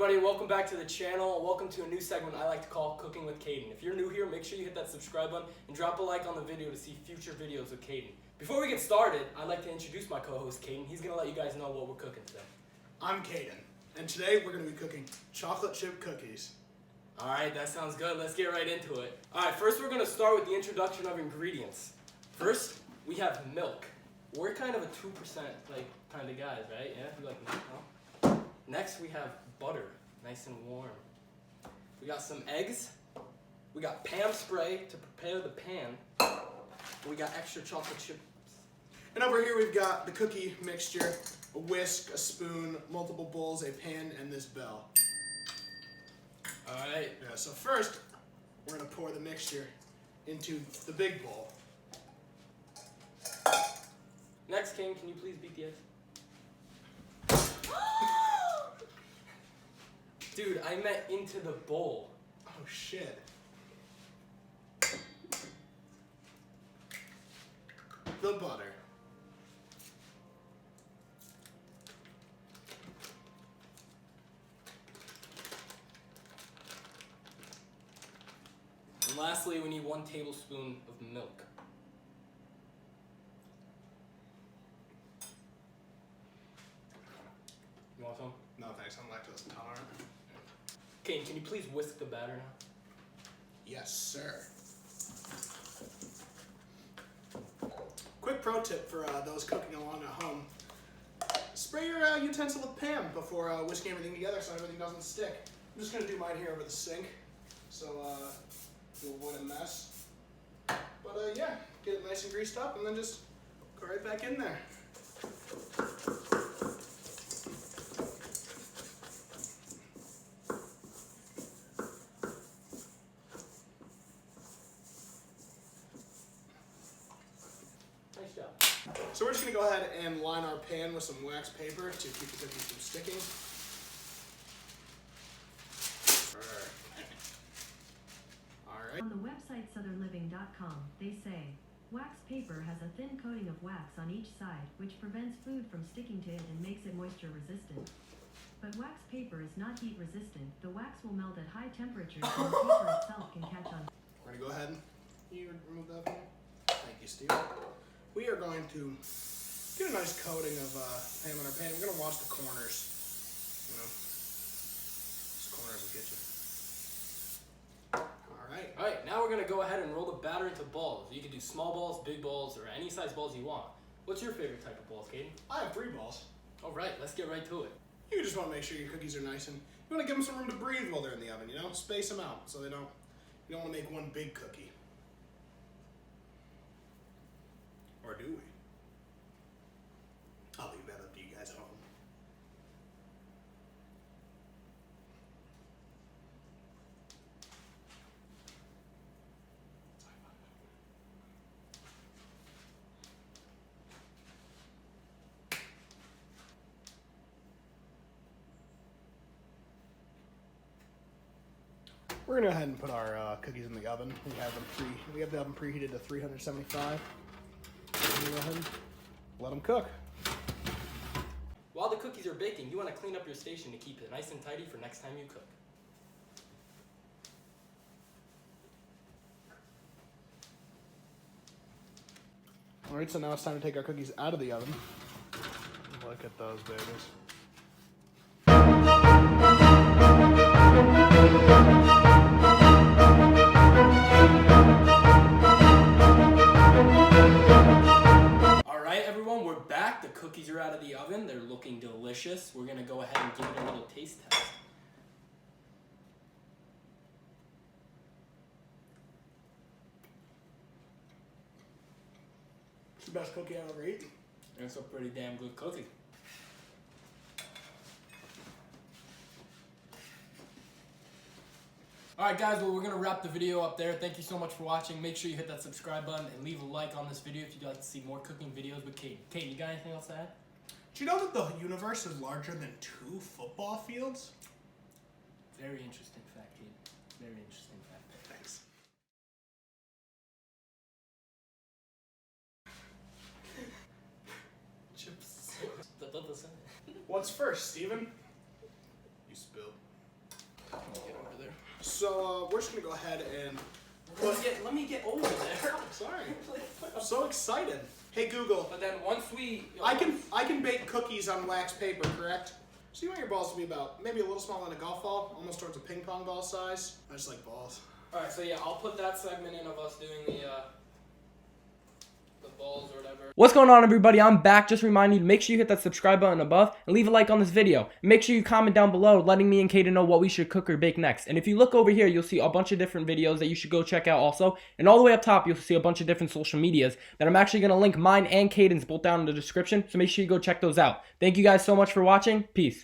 everybody, welcome back to the channel. Welcome to a new segment I like to call Cooking with Caden. If you're new here, make sure you hit that subscribe button and drop a like on the video to see future videos of Caden. Before we get started, I'd like to introduce my co-host Caden. He's going to let you guys know what we're cooking today. I'm Caden, and today we're going to be cooking chocolate chip cookies. Alright, that sounds good. Let's get right into it. Alright, first we're going to start with the introduction of ingredients. First, we have milk. We're kind of a 2% kind of guys, right? Yeah, we like milk, huh? Next, we have butter, nice and warm. We got some eggs. We got Pam spray to prepare the pan. We got extra chocolate chips. And over here we've got the cookie mixture, a whisk, a spoon, multiple bowls, a pan, and this bell. Alright. Yeah, so first, we're going to pour the mixture into the big bowl. Next, King, can you please beat the eggs? Dude, I meant into the bowl. Oh, shit. The butter. And lastly, we need 1 tablespoon of milk. You want some? No, thanks. I'm lactose intolerant. Caden, can you please whisk the batter now? Yes, sir. Quick pro tip for those cooking along at home. Spray your utensil with Pam before whisking everything together so everything doesn't stick. I'm just going to do mine here over the sink so to avoid a mess. But yeah, get it nice and greased up and then just go right back in there. Nice job. So we're just going to go ahead and line our pan with some wax paper to keep the cookies from sticking. Alright. On the website southernliving.com, they say, wax paper has a thin coating of wax on each side, which prevents food from sticking to it and makes it moisture resistant. But wax paper is not heat resistant. The wax will melt at high temperatures and the paper itself can catch on. We're going to go ahead and you remove that from here. Thank you, Steve. We are going to get a nice coating of Pam in our pan. We're going to wash the corners. You know, these corners will get you. Alright. Alright, now we're going to go ahead and roll the batter into balls. You can do small balls, big balls, or any size balls you want. What's your favorite type of balls, Caden? I have 3 balls. Alright, let's get right to it. You just want to make sure your cookies are nice and you want to give them some room to breathe while they're in the oven, you know? Space them out so they don't, you don't want to make one big cookie. Or do we? I'll leave that up to you guys at home. We're gonna go ahead and put our cookies in the oven. We have the oven preheated to 375. Go ahead and let them cook. While the cookies are baking, you want to clean up your station to keep it nice and tidy for next time you cook. Alright, so now it's time to take our cookies out of the oven. Look at those babies. The cookies are out of the oven. They're looking delicious. We're going to go ahead and give it a little taste test. It's the best cookie I've ever eaten. It's a pretty damn good cookie. Alright guys, well we're going to wrap the video up there. Thank you so much for watching. Make sure you hit that subscribe button and leave a like on this video if you'd like to see more cooking videos with Caden. Caden, you got anything else to add? Do you know that the universe is larger than 2 football fields? Very interesting fact, Caden. Very interesting fact. Thanks. Chips. What's first, Steven? You spill. So we're just gonna go ahead and. Let me get over there. Sorry, I'm so excited. Hey Google. But then once we... I can bake cookies on wax paper, correct? So you want your balls to be about maybe a little smaller than a golf ball, almost towards a ping pong ball size. I just like balls. Alright, so yeah, I'll put that segment in of us doing the balls or whatever. What's going on, everybody? I'm back. Just remind you to make sure you hit that subscribe button above and leave a like on this video. And make sure you comment down below letting me and Caden know what we should cook or bake next. And if you look over here, you'll see a bunch of different videos that you should go check out also. And all the way up top, you'll see a bunch of different social medias that I'm actually going to link mine and Caden's both down in the description. So make sure you go check those out. Thank you guys so much for watching. Peace.